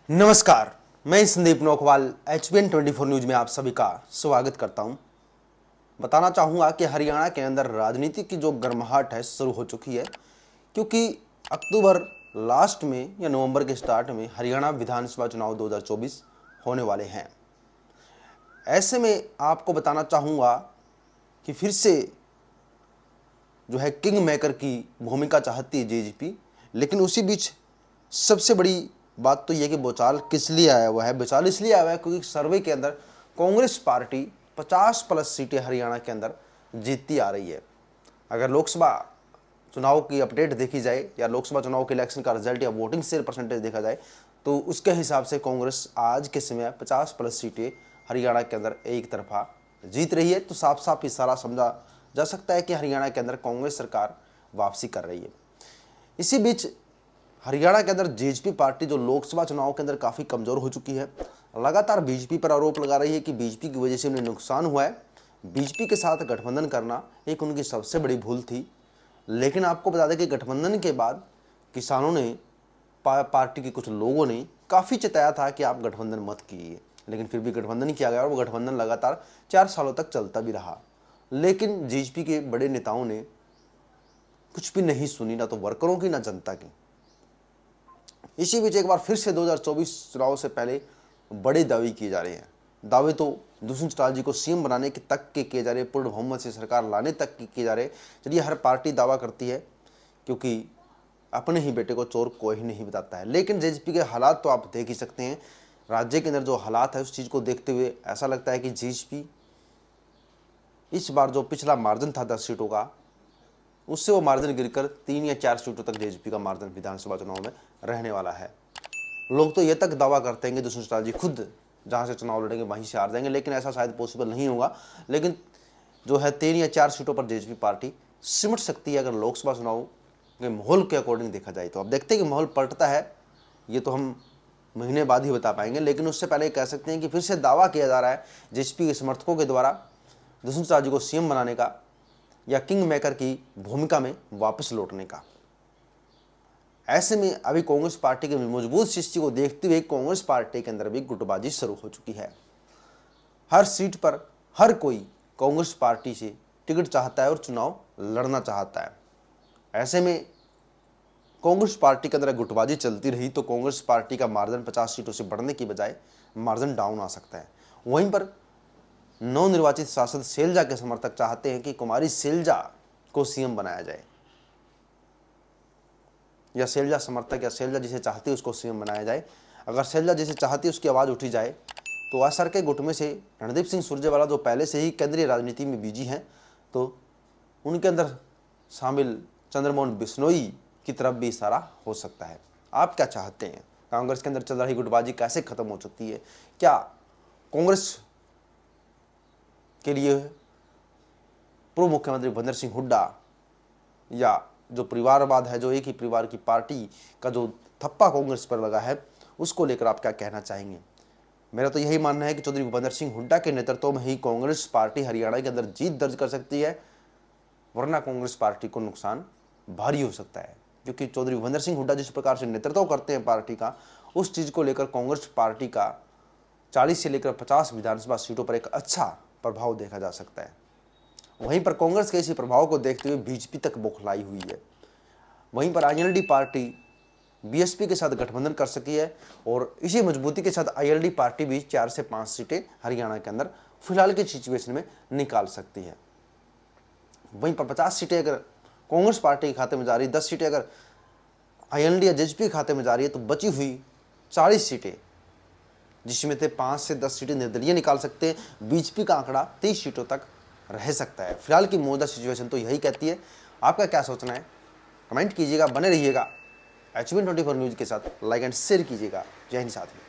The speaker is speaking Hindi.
नमस्कार, मैं संदीप नौखवाल HBN24 न्यूज में आप सभी का स्वागत करता हूं। बताना चाहूँगा कि हरियाणा के अंदर राजनीति की जो गर्माहट है शुरू हो चुकी है, क्योंकि अक्टूबर लास्ट में या नवंबर के स्टार्ट में हरियाणा विधानसभा चुनाव 2024 होने वाले हैं। ऐसे में आपको बताना चाहूँगा कि फिर से जो है किंग मेकर की भूमिका चाहती है जेजेपी, लेकिन उसी बीच सबसे बड़ी बात तो यह कि भूचाल किस लिए आया हुआ है। भूचाल इसलिए आया हुआ है क्योंकि सर्वे के अंदर कांग्रेस पार्टी 50+ सीटें हरियाणा के अंदर जीतती आ रही है। अगर लोकसभा चुनाव की अपडेट देखी जाए या लोकसभा चुनाव के इलेक्शन का रिजल्ट या वोटिंग शेयर परसेंटेज देखा जाए तो उसके हिसाब से कांग्रेस आज के समय 50+ सीटें हरियाणा के अंदर एक तरफा जीत रही है। तो साफ साफ इशारा समझा जा सकता है कि हरियाणा के अंदर कांग्रेस सरकार वापसी कर रही है। इसी बीच हरियाणा के अंदर जेजेपी पार्टी जो लोकसभा चुनाव के अंदर काफ़ी कमज़ोर हो चुकी है, लगातार बीजेपी पर आरोप लगा रही है कि बीजेपी की वजह से उन्हें नुकसान हुआ है। बीजेपी के साथ गठबंधन करना एक उनकी सबसे बड़ी भूल थी। लेकिन आपको बता दें कि गठबंधन के बाद किसानों ने पार्टी के कुछ लोगों ने काफ़ी चिताया था कि आप गठबंधन मत कीजिए, लेकिन फिर भी गठबंधन किया गया और वो गठबंधन लगातार 4 सालों तक चलता भी रहा। लेकिन जेजेपी के बड़े नेताओं ने कुछ भी नहीं सुनी, ना तो वर्करों की ना जनता की। इसी बीच एक बार फिर से 2024 चुनाव से पहले बड़े दावे किए जा रहे हैं। दावे तो दुष्यंत चौटाला जी को सीएम बनाने के तक के किए जा रहे हैं, पूर्ण बहुमत से सरकार लाने तक के किए जा रहे हैं। चलिए, हर पार्टी दावा करती है क्योंकि अपने ही बेटे को चोर कोई ही नहीं बताता है। लेकिन जेजेपी के हालात तो आप देख ही सकते हैं। राज्य के अंदर जो हालात है उस चीज़ को देखते हुए ऐसा लगता है कि जेजेपी इस बार जो पिछला मार्जिन था 10 सीटों का, उससे वो मार्जिन गिरकर 3 या 4 सीटों तक जेजेपी का मार्जिन विधानसभा चुनाव में रहने वाला है। लोग तो ये तक दावा करते हैं कि दुष्यंत चौटाला जी खुद जहां से चुनाव लड़ेंगे वहीं से हार जाएंगे, लेकिन ऐसा शायद पॉसिबल नहीं होगा। लेकिन जो है 3 या 4 सीटों पर जेजेपी पार्टी सिमट सकती है अगर लोकसभा चुनाव के माहौल के अकॉर्डिंग देखा जाए तो। अब देखते हैं कि माहौल पलटता है, ये तो हम महीने बाद ही बता पाएंगे। लेकिन उससे पहले कह सकते हैं कि फिर से दावा किया जा रहा है जेजेपी के समर्थकों के द्वारा दुष्यंत चौटाला जी को सीएम बनाने का या किंग मेकर की भूमिका में वापस लौटने का। ऐसे में अभी कांग्रेस पार्टी के मजबूत स्थिति को देखते हुए कांग्रेस पार्टी के अंदर भी गुटबाजी शुरू हो चुकी है। हर सीट पर हर कोई कांग्रेस पार्टी से टिकट चाहता है और चुनाव लड़ना चाहता है। ऐसे में कांग्रेस पार्टी के अंदर गुटबाजी चलती रही तो कांग्रेस पार्टी का मार्जिन 50 सीटों से बढ़ने की बजाय मार्जिन डाउन आ सकता है। वहीं पर नवनिर्वाचित सांसद शैलजा के समर्थक चाहते हैं कि कुमारी शैलजा को सीएम बनाया जाए, या शैलजा समर्थक या शैलजा जिसे चाहती है उसको सीएम बनाया जाए। अगर शैलजा जिसे चाहती है उसकी आवाज़ उठी जाए तो असर के गुट में से रणदीप सिंह सुरजेवाला जो पहले से ही केंद्रीय राजनीति में बिजी हैं, तो उनके अंदर शामिल चंद्रमोहन बिश्नोई की तरफ भी इशारा हो सकता है। आप क्या चाहते हैं? कांग्रेस के अंदर चल रही गुटबाजी कैसे खत्म हो सकती है? क्या कांग्रेस के लिए पूर्व मुख्यमंत्री भूपेंद्र सिंह हुड्डा या जो परिवारवाद है, जो एक ही परिवार की पार्टी का जो थप्पा कांग्रेस पर लगा है, उसको लेकर आप क्या कहना चाहेंगे? मेरा तो यही मानना है कि चौधरी भूपेंद्र सिंह हुड्डा के नेतृत्व में ही कांग्रेस पार्टी हरियाणा के अंदर जीत दर्ज कर सकती है, वरना कांग्रेस पार्टी को नुकसान भारी हो सकता है। क्योंकि चौधरी भूपेंद्र सिंह हुड्डा जिस प्रकार से नेतृत्व करते हैं पार्टी का, उस चीज़ को लेकर कांग्रेस पार्टी का 40 से लेकर 50 विधानसभा सीटों पर एक अच्छा प्रभाव देखा जा सकता है। वहीं पर कांग्रेस के इसी प्रभाव को देखते हुए बीजेपी तक बौखलाई हुई है। वहीं पर आईएनएलडी पार्टी बीएसपी के साथ गठबंधन कर सकी है और इसी मजबूती के साथ आईएनएलडी पार्टी भी 4 से 5 सीटें हरियाणा के अंदर फिलहाल की सिचुएशन में निकाल सकती है। वहीं पर 50 सीटें अगर कांग्रेस पार्टी के खाते में जा रही, 10 सीटें अगर आईएनएलडी या जेजेपी के खाते में जा रही है, तो बची हुई 40 सीटें जिसमें से 5 से 10 सीटें निर्दलीय निकाल सकते हैं। बीजेपी का आंकड़ा 30 सीटों तक रह सकता है। फिलहाल की मौजूदा सिचुएशन तो यही कहती है। आपका क्या सोचना है? कमेंट कीजिएगा, बने रहिएगा HBN24 न्यूज़ के साथ, लाइक एंड शेयर कीजिएगा। जय हिंद साथियों।